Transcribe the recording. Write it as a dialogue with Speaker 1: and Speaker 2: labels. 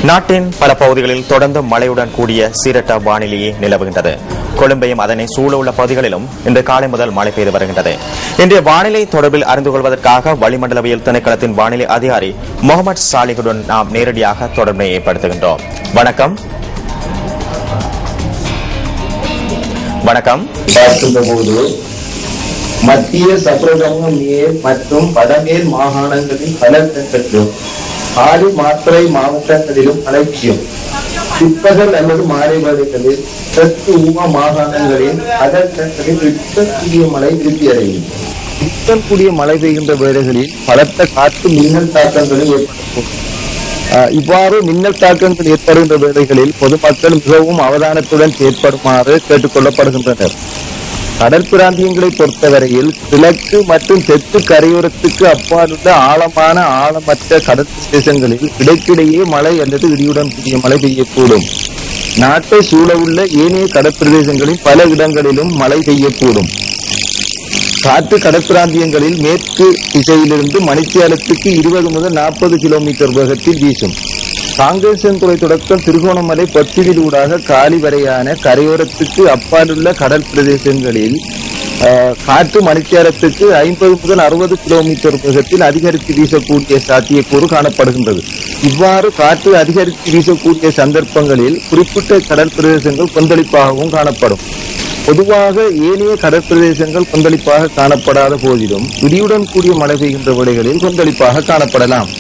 Speaker 1: நாட்டின் பல பகுதிகளில் தொடர்ந்து மழையுடன் கூடிய சீரற்ற வானிலையே நிலவுகின்றது. கொழும்பையும் அதனை சூழ உள்ள பகுதிகளிலும் இன்று காலை முதல் மழை பெய்து வருகின்றது. இன்றைய வானிலை தொடர்பில் அறிந்து கொள்வதற்காக வளிமண்டலவியல் திணைக்களத்தின் வானிலை அதிகாரி முகமது சாலிஹுடன் நாம் நேரடியாக தொடர்பை ஏற்படுத்துகின்றோம். வணக்கம். வணக்கம்.
Speaker 2: பார்க்கின்றபோது மத்திய சப்ரகம மேல் மற்றும் வடமேல் மாகாணங்களின் பல இடங்களிலும் ஆடி மாத்திரை மாவட்டங்களிலும் மழை பெய்யும். பிற்பகல் அல்லது மாலை வேளைகளில் தெற்கு உப மாகாணங்களின் அதற்கங்களில் கூடிய மழை விருத்தியடையும். கூடிய மழை பெய்கின்ற வேளைகளில் பலத்த காற்று மின்னல் தாக்கங்களை ஏற்படுத்தும். இவ்வாறு மின்னல் தாக்கங்கள் ஏற்படுகின்ற வேளைகளில் பொதுமக்கள் மிகவும் அவதானத்துடன் செயற்படுமாறு கேட்டுக் கொள்ளப்படுகின்றனர். கடல் பிராந்தியங்களை பொறுத்தவரையில் கிழக்கு மற்றும் தெற்கு கரையோரத்துக்கு அப்பாலுள்ள ஆழமற்ற கடல் பிரதேசங்களில் இடைக்கிடையே மழை அல்லது இடியுடன் கூடிய மழை பெய்யக்கூடும். நாட்டை சூழவுள்ள ஏனைய கடற்பிரதேசங்களில் பல இடங்களிலும் மழை பெய்யக்கூடும். காற்று கடற்பிராந்தியங்களில் மேற்கு திசையிலிருந்து மணித்தியாலத்துக்கு 20 முதல் 40 கிலோமீட்டர் வேகத்தில் வீசும். காங்கேசன்துறை தொடக்கம் திருகோணமலை பத்திவில் ஊடாக காலி வரையான கரையோரத்துக்கு அப்பாலுள்ள கடல் பிரதேசங்களில் காற்று மணித்தியாலத்துக்கு 50 முதல் 60 கிலோமீட்டர் வேகத்தில் அதிகரித்து வீசக்கூடிய சாத்தியக்கூறு காணப்படுகின்றது. இவ்வாறு காற்று அதிகரித்து வீசக்கூடிய சந்தர்ப்பங்களில் குறிப்பிட்ட கடல் பிரதேசங்கள் கொந்தளிப்பாகவும் காணப்படும். பொதுவாக ஏனைய கடற்பிரதேசங்கள் கொந்தளிப்பாக காணப்படாத போதிலும் இடியுடன் கூடிய மழை பெய்கின்ற வேளைகளில் கொந்தளிப்பாக காணப்படலாம்.